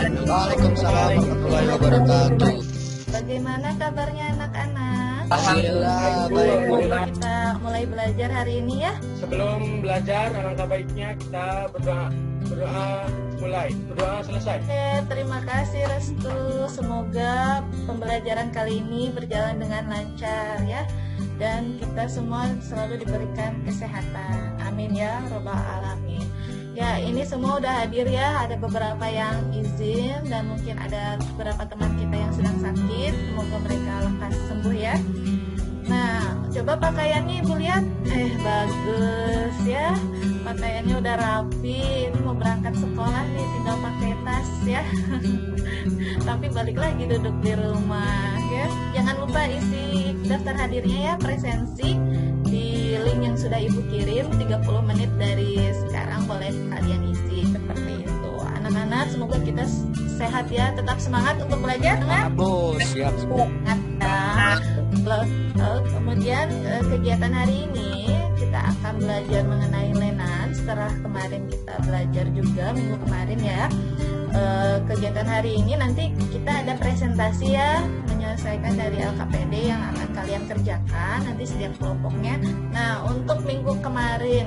Waalaikumsalam warahmatullahi wabarakatuh. Bagaimana kabarnya anak-anak? Alhamdulillah baik. Kita mulai belajar hari ini ya. Sebelum belajar, alangkah baiknya kita berdoa selesai. Oke, terima kasih Restu. Semoga pembelajaran kali ini berjalan dengan lancar ya. Dan kita semua selalu diberikan kesehatan. Amin ya robbal alamin. Ya, ini semua udah hadir ya. Ada beberapa yang izin dan mungkin ada beberapa teman kita yang sedang sakit. Semoga mereka lekas sembuh ya. Nah, coba pakaiannya Ibu lihat. Bagus ya. Pakaiannya udah rapi. Ini mau berangkat sekolah nih, tinggal pakai tas ya. Tapi balik lagi duduk di rumah ya. Jangan lupa isi daftar hadirnya ya, presensi di link yang sudah Ibu kirim. 30 menit dari sekarang boleh kalian isi seperti itu. Anak-anak, semoga kita sehat ya, tetap semangat untuk belajar. Bu, siap. Kemudian kegiatan hari ini kita akan belajar mengenai lenan. Setelah kemarin kita belajar juga minggu kemarin ya. Kegiatan hari ini nanti kita ada presentasi ya, menyelesaikan dari LKPD yang akan kalian kerjakan nanti setiap kelompoknya. Nah, untuk minggu kemarin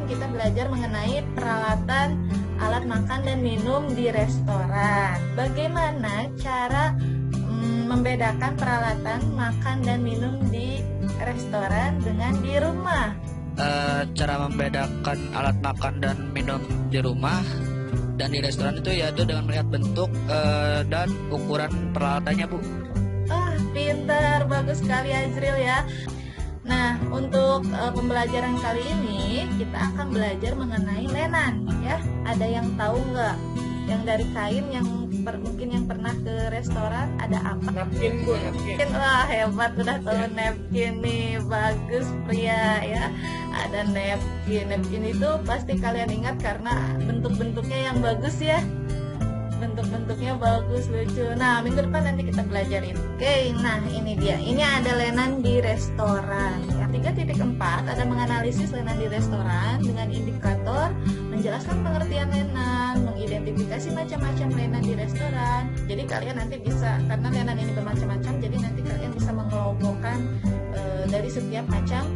kita belajar mengenai peralatan alat makan dan minum di restoran. Bagaimana cara membedakan peralatan makan dan minum di restoran dengan di rumah? Cara membedakan alat makan dan minum di rumah dan di restoran itu yaitu dengan melihat bentuk dan ukuran peralatannya, Bu. Pintar, bagus sekali Azril ya. Nah, untuk pembelajaran kali ini kita akan belajar mengenai lenan ya. Ada yang tahu nggak? Yang dari kain yang mungkin yang pernah ke restoran ada apa? Napkin, Bu, napkin. Wah, hebat, udah tahu napkin nih. Bagus pria ya. Ada napkin. Napkin itu pasti kalian ingat karena bentuk-bentuknya yang bagus ya. Bentuk-bentuknya bagus, lucu. Nah, minggu depan nanti kita belajarin. Oke, nah ini dia. Ini ada lenan di restoran. Ya, 3.4 ada menganalisis lenan di restoran dengan indikator, menjelaskan pengertian lenan, mengidentifikasi macam-macam lenan di restoran. Jadi kalian nanti bisa, karena lenan ini bermacam-macam, jadi nanti kalian bisa mengelompokkan dari setiap macam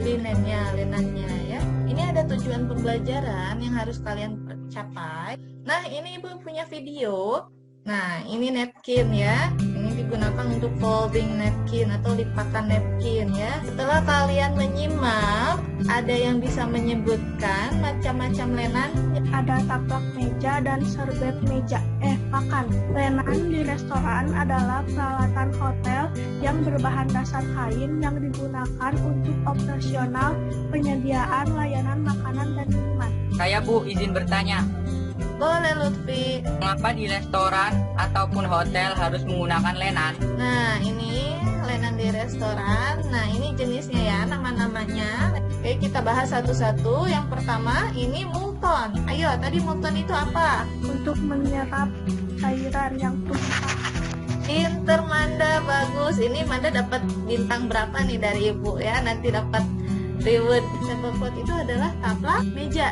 lenannya ya. Ini ada tujuan pembelajaran yang harus kalian capai. Nah, ini Ibu punya video. Nah, ini napkin ya. Ini digunakan untuk folding napkin atau lipakan napkin ya. Setelah kalian menyimak, ada yang bisa menyebutkan macam-macam lenan. Ada taplak meja dan serbet meja. Makan. Lenan di restoran adalah peralatan hotel yang berbahan dasar kain yang digunakan untuk operasional penyediaan layanan makanan dan minuman. Saya Bu, izin bertanya. Boleh Lutfi. Mengapa di restoran ataupun hotel harus menggunakan lenan? Nah, ini lenan di restoran. Nah, ini jenisnya ya, nama-namanya. Oke, kita bahas satu-satu. Yang pertama, ini multon. Ayo, tadi multon itu apa? Untuk menyerap cairan yang tumpah. Pinter Manda, bagus. Ini Manda dapat bintang berapa nih dari Ibu ya? Nanti dapat reward. Tablecloth itu adalah taplak meja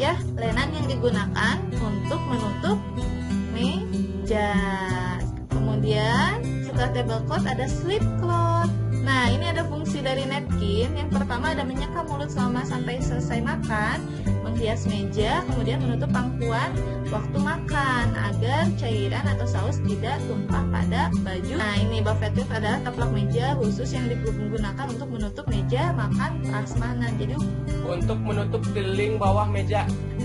ya, lenan yang digunakan untuk menutup meja. Kemudian setelah tablecloth ada slip cloth. Nah, ini ada fungsi dari napkin. Yang pertama ada menyeka mulut selama sampai selesai makan, menghias meja, kemudian menutup pangkuan waktu makan agar cairan atau saus tidak tumpah pada baju. Nah, ini buffet adalah taplak meja khusus yang digunakan untuk menutup meja makan prasmanan. Jadi Untuk menutup keliling bawah meja.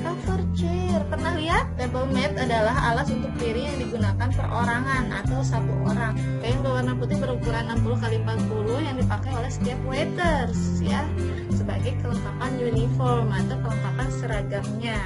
cover chair, pernah lihat? Table mat adalah alas untuk piring yang digunakan perorangan atau satu orang. Kain berwarna putih berukuran 60 x 40 yang dipakai oleh setiap waiters ya, sebagai kelengkapan uniform atau kelengkapan seragamnya.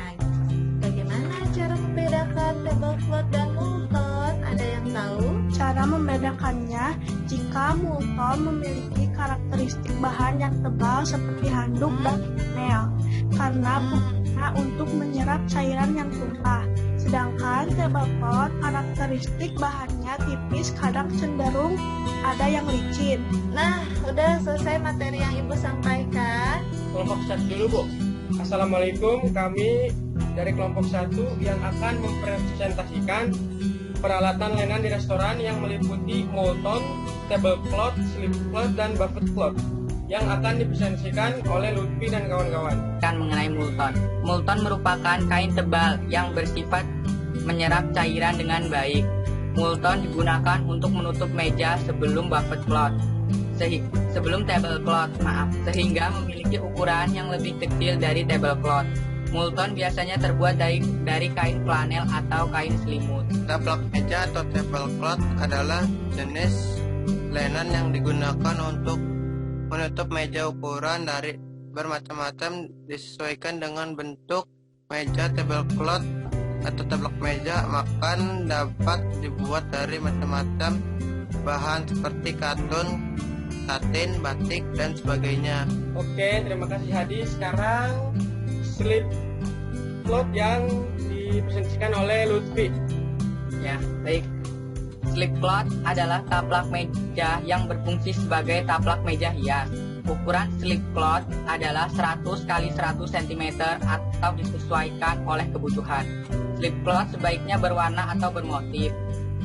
Bagaimana cara membedakan tablecloth dan multon? Ada yang tahu? Cara membedakannya, jika multon memiliki karakteristik bahan yang tebal seperti handuk dan nail, karena berguna untuk menyerap cairan yang tumpah. Sedangkan tablecloth karakteristik bahannya tipis, kadang cenderung ada yang licin. Nah, udah selesai materi yang Ibu sampaikan. Kelompok chat dulu, Bu. Assalamualaikum, kami dari kelompok 1 yang akan mempresentasikan peralatan layanan di restoran yang meliputi Moulton, tablecloth, slipcloth, dan buffet cloth yang akan dipresentasikan oleh Lutfi dan kawan-kawan. Mengenai Moulton. Moulton merupakan kain tebal yang bersifat menyerap cairan dengan baik. Moulton digunakan untuk menutup meja sebelum buffet cloth. Sebelum tablecloth, sehingga memiliki ukuran yang lebih kecil dari tablecloth. Moulton biasanya terbuat dari kain flanel atau kain selimut. Taplak meja atau tablecloth adalah jenis layanan yang digunakan untuk menutup meja. Ukuran dari bermacam-macam disesuaikan dengan bentuk meja. Tablecloth atau taplak meja makan dapat dibuat dari macam-macam bahan seperti katun, satin, batik, dan sebagainya. Oke, terima kasih Hadi. Sekarang slip cloth yang dipresentasikan oleh Lutfi. Ya, baik. Slipcloth adalah taplak meja yang berfungsi sebagai taplak meja hias. Ukuran slipcloth adalah 100 x 100 cm atau disesuaikan oleh kebutuhan. Slipcloth sebaiknya berwarna atau bermotif.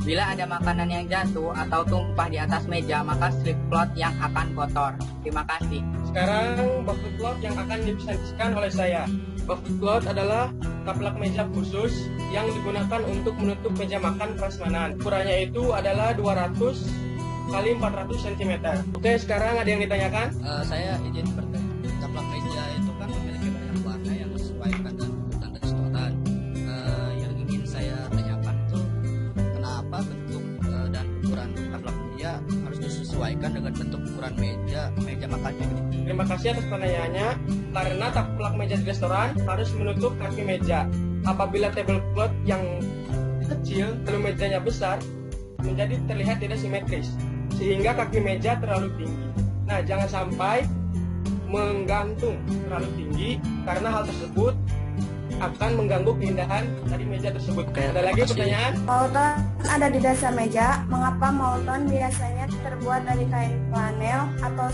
Bila ada makanan yang jatuh atau tumpah di atas meja, maka slipcloth yang akan kotor. Terima kasih. Sekarang buffet cloth yang akan dipresentasikan oleh saya. Buffet cloth adalah taplak meja khusus yang digunakan untuk menutup meja makan prasmanan. Ukurannya itu adalah 200 x 400 cm. Oke, sekarang ada yang ditanyakan? Saya izin bertanya. Taplak meja itu kan memiliki banyak warna yang disesuaikan dengan kebutuhan restoran. Yang ingin saya tanyakan itu kenapa bentuk dan ukuran taplak meja harus disesuaikan dengan bentuk ukuran meja makannya gitu. Terima kasih atas pertanyaannya. Karena taplak meja di restoran harus menutup kaki meja. Apabila tablecloth yang kecil lalu mejanya besar, menjadi terlihat tidak simetris, sehingga kaki meja terlalu tinggi. Nah, jangan sampai menggantung terlalu tinggi karena hal tersebut akan mengganggu keindahan dari meja tersebut. Ada lagi pertanyaan? Moulton ada di dasar meja. Mengapa Moulton biasanya terbuat dari kain flanel atau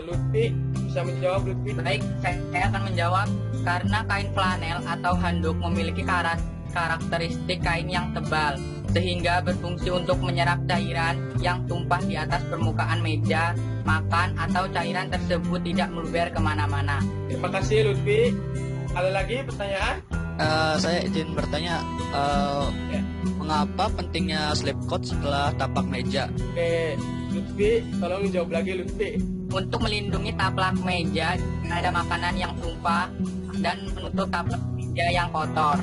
Lutfi bisa menjawab, Lutfi. Baik, saya akan menjawab. Karena kain flanel atau handuk memiliki karakteristik kain yang tebal, sehingga berfungsi untuk menyerap cairan yang tumpah di atas permukaan meja makan atau cairan tersebut tidak meluber kemana-mana. Terima kasih, Lutfi. Ada lagi pertanyaan? Saya izin bertanya, mengapa pentingnya slipcloth setelah tapak meja? Oke, Lutfi, tolong jawab lagi, Lutfi. Untuk melindungi taplak meja ada makanan yang tumpah dan menutup taplak meja yang kotor,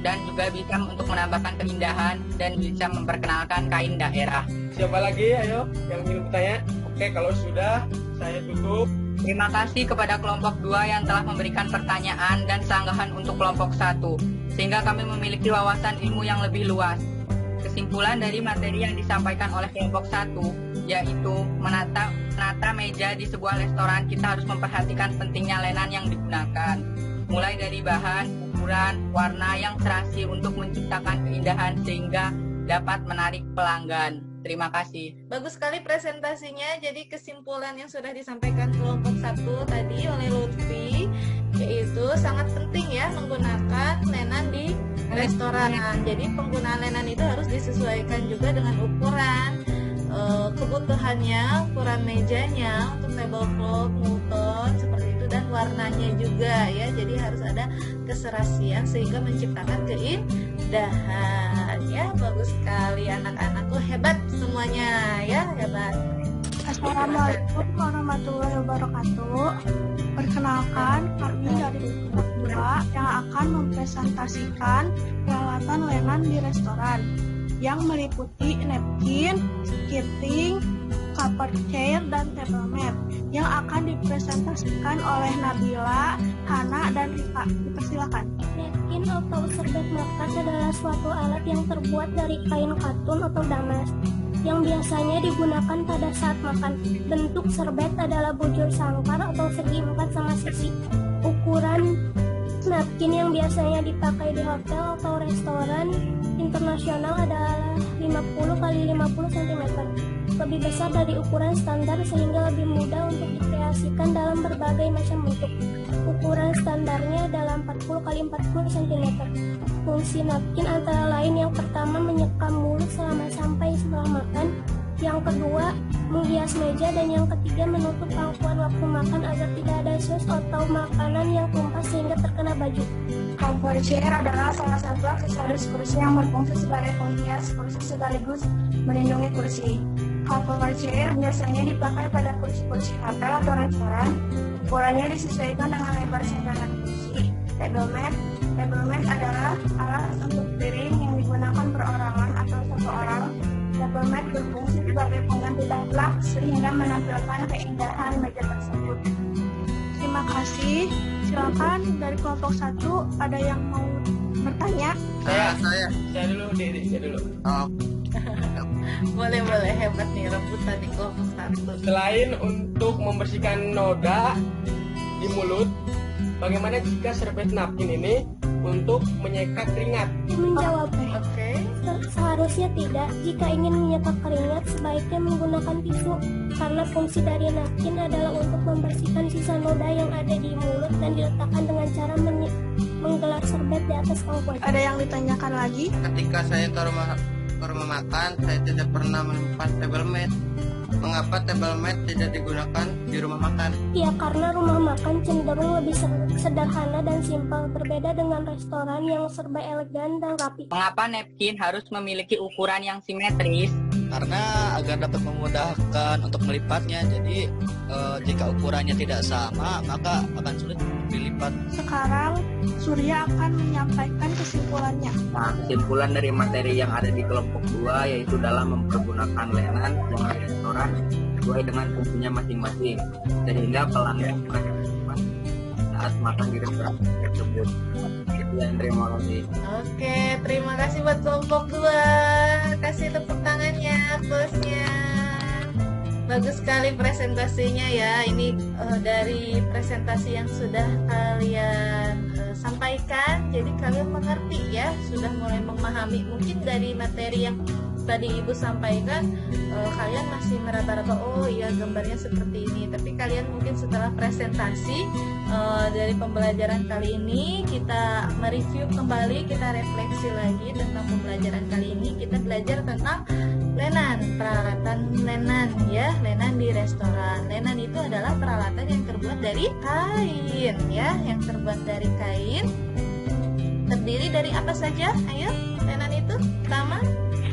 dan juga bisa untuk menambahkan keindahan dan bisa memperkenalkan kain daerah. Siapa lagi, ayo, yang ingin bertanya? Oke, kalau sudah, saya tutup. Terima kasih kepada kelompok 2 yang telah memberikan pertanyaan dan sanggahan untuk kelompok 1, sehingga kami memiliki wawasan ilmu yang lebih luas. Kesimpulan dari materi yang disampaikan oleh kelompok 1 yaitu menata meja di sebuah restoran, kita harus memperhatikan pentingnya layanan yang digunakan, mulai dari bahan, ukuran, warna yang serasi untuk menciptakan keindahan sehingga dapat menarik pelanggan. Terima kasih. Bagus sekali presentasinya. Jadi kesimpulan yang sudah disampaikan kelompok 1 tadi oleh Lutfi, yaitu sangat penting ya menggunakan lenan di restoran. Jadi penggunaan lenan itu harus disesuaikan juga dengan ukuran kebutuhannya, ukuran mejanya untuk tablecloth, Moulton seperti itu, dan warnanya juga ya. Jadi harus ada keserasian sehingga menciptakan keindahan ya. Bagus sekali anak-anak, hebat semuanya ya, hebat. Assalamualaikum warahmatullahi wabarakatuh. Perkenalkan, kami dari kelompok 2 yang akan mempresentasikan peralatan lenan di restoran yang meliputi napkin, skirting, cover chair, dan table mat yang akan dipresentasikan oleh Nabila, Hana, dan Rika. Dipersilakan. Napkin atau serbet makan adalah suatu alat yang terbuat dari kain katun atau damas yang biasanya digunakan pada saat makan. Bentuk serbet adalah bujur sangkar atau segi 4 sama sisi. Ukuran napkin yang biasanya dipakai di hotel atau restoran internasional adalah 50 x 50 cm. Lebih besar dari ukuran standar sehingga lebih mudah untuk dikreasikan dalam berbagai macam bentuk. Ukuran standarnya adalah 40 x 40 cm. Fungsi napkin antara lain yang pertama menyekam mulut selama sampai setelah makan, yang kedua menghias meja, dan yang ketiga menutup pangkuan waktu makan agar tidak ada sos atau makanan yang tumpah sehingga terkena baju. Cover chair adalah salah satu aksesoris kursi yang berfungsi sebagai penghias kursi sekaligus melindungi kursi. Cover chair biasanya dipakai pada kursi-kursi hotel atau restoran. Ukurannya disesuaikan dengan lebar sandaran kursi. Table mat adalah alat untuk piring yang digunakan perorangan atau satu orang. Table mat berfungsi sebagai pengganti taplak sehingga menampilkan keindahan meja tersebut. Terima kasih. Silakan dari kelompok 1 ada yang mau bertanya? Saya dulu, Dede, saya dulu. oh, Boleh, hebat nih rebutan di kelompok 1. Selain untuk membersihkan noda di mulut, bagaimana jika serbet napkin ini untuk menyekat keringat? Menjawab, Oke. seharusnya tidak. Jika ingin menyekat keringat, sebaiknya menggunakan tisu, karena fungsi dari napkin adalah untuk membersihkan sisa noda yang ada di mulut dan diletakkan dengan cara menggelar serbet di atas pangkuan. Ada yang ditanyakan lagi? ketika saya ke rumah makan, saya tidak pernah menemukan table mat. Mengapa table mat tidak digunakan di rumah makan? Ya, karena rumah makan cenderung lebih sederhana dan simpel, berbeda dengan restoran yang serba elegan dan rapi. Mengapa napkin harus memiliki ukuran yang simetris? Karena agar dapat memudahkan untuk melipatnya. Jadi jika ukurannya tidak sama, maka akan sulit dilipat. Sekarang Surya akan menyampaikan kesimpulannya. Nah, kesimpulan dari materi yang ada di kelompok 2 yaitu dalam mempergunakan lenan yang ada di restoran sesuai dengan fungsinya masing-masing, sehingga pelanggan saat makan di restoran tersebut. Sekian, terima kasih. Oke, terima kasih buat kelompok 2. Kasih tepuk tangannya, bosnya. Bagus sekali presentasinya ya. Ini dari presentasi yang sudah kalian sampaikan, jadi kalian mengerti ya, sudah mulai memahami. Mungkin dari materi yang tadi Ibu sampaikan, kalian masih meraba-raba, oh iya gambarnya seperti ini. Tapi kalian mungkin setelah presentasi dari pembelajaran kali ini, kita mereview kembali, kita refleksi lagi tentang pembelajaran kali ini. Kita belajar tentang lenan, peralatan lenan ya, lenan di restoran. Lenan itu adalah peralatan yang terbuat dari kain ya, yang terbuat dari kain. Terdiri dari apa saja? Ayo, lenan itu pertama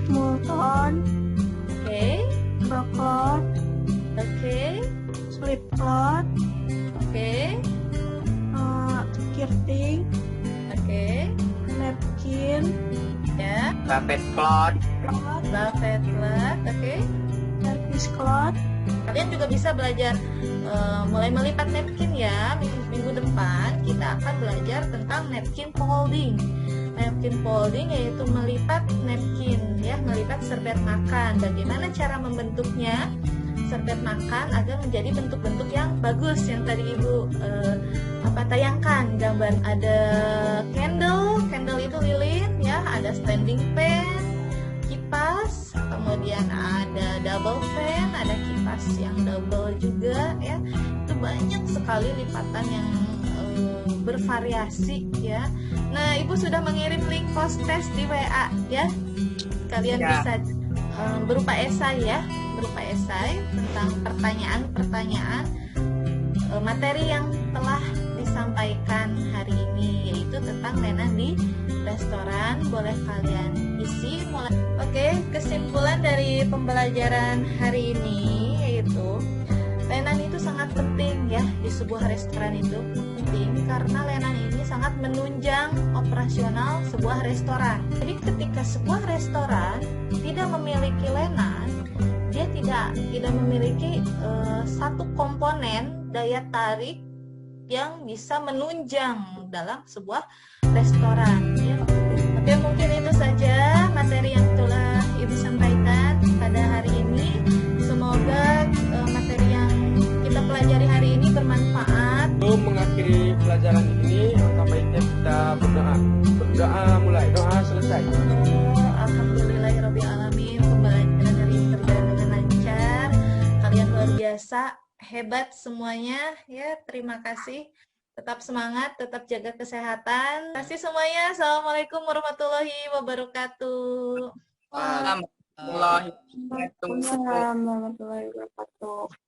Multon, oke, backlot, oke, slip cloth, oke, skirting, oke, napkin, ya, Carpet cloth, buffet cloth, oke. service cloth. Kalian juga bisa belajar mulai melipat napkin ya. Minggu depan kita akan belajar tentang napkin folding. Napkin folding yaitu melipat napkin ya, melipat serbet makan. Bagaimana cara membentuknya serbet makan agar menjadi bentuk-bentuk yang bagus, yang tadi Ibu tayangkan gambar. Ada candle itu lilin ya, ada standing fan, kipas, kemudian ada double fan, ada kipas yang double juga ya. Itu banyak sekali lipatan yang bervariasi ya. Nah, Ibu sudah mengirim link post test di WA ya. Kalian bisa berupa esai ya, berupa esai tentang pertanyaan-pertanyaan materi yang telah disampaikan hari ini, yaitu tentang lenan di restoran. Boleh kalian isi mulai. Oke, kesimpulan dari pembelajaran hari ini yaitu lenan itu sangat penting ya di sebuah restoran. Itu penting karena lenan ini sangat menunjang operasional sebuah restoran. Jadi ketika sebuah restoran tidak memiliki lenan, dia tidak memiliki satu komponen daya tarik yang bisa menunjang dalam sebuah restoran ya. Oke, mungkin itu saja materi yang telah Ibu sampaikan pada hari ini. Semoga materi yang kita pelajari hari ini bermanfaat. Sebelum mengakhiri pelajaran ini, alangkah baiknya kita berdoa mulai, doa selesai. Alhamdulillahirabbil alamin. Pembelajaran hari ini berjalan dengan lancar. Kalian luar biasa, hebat semuanya ya. Terima kasih Tetap semangat, tetap jaga kesehatan. Terima kasih semuanya. Assalamualaikum warahmatullahi wabarakatuh. Warahmatullahi wabarakatuh. Waalaikumsalam warahmatullahi wabarakatuh.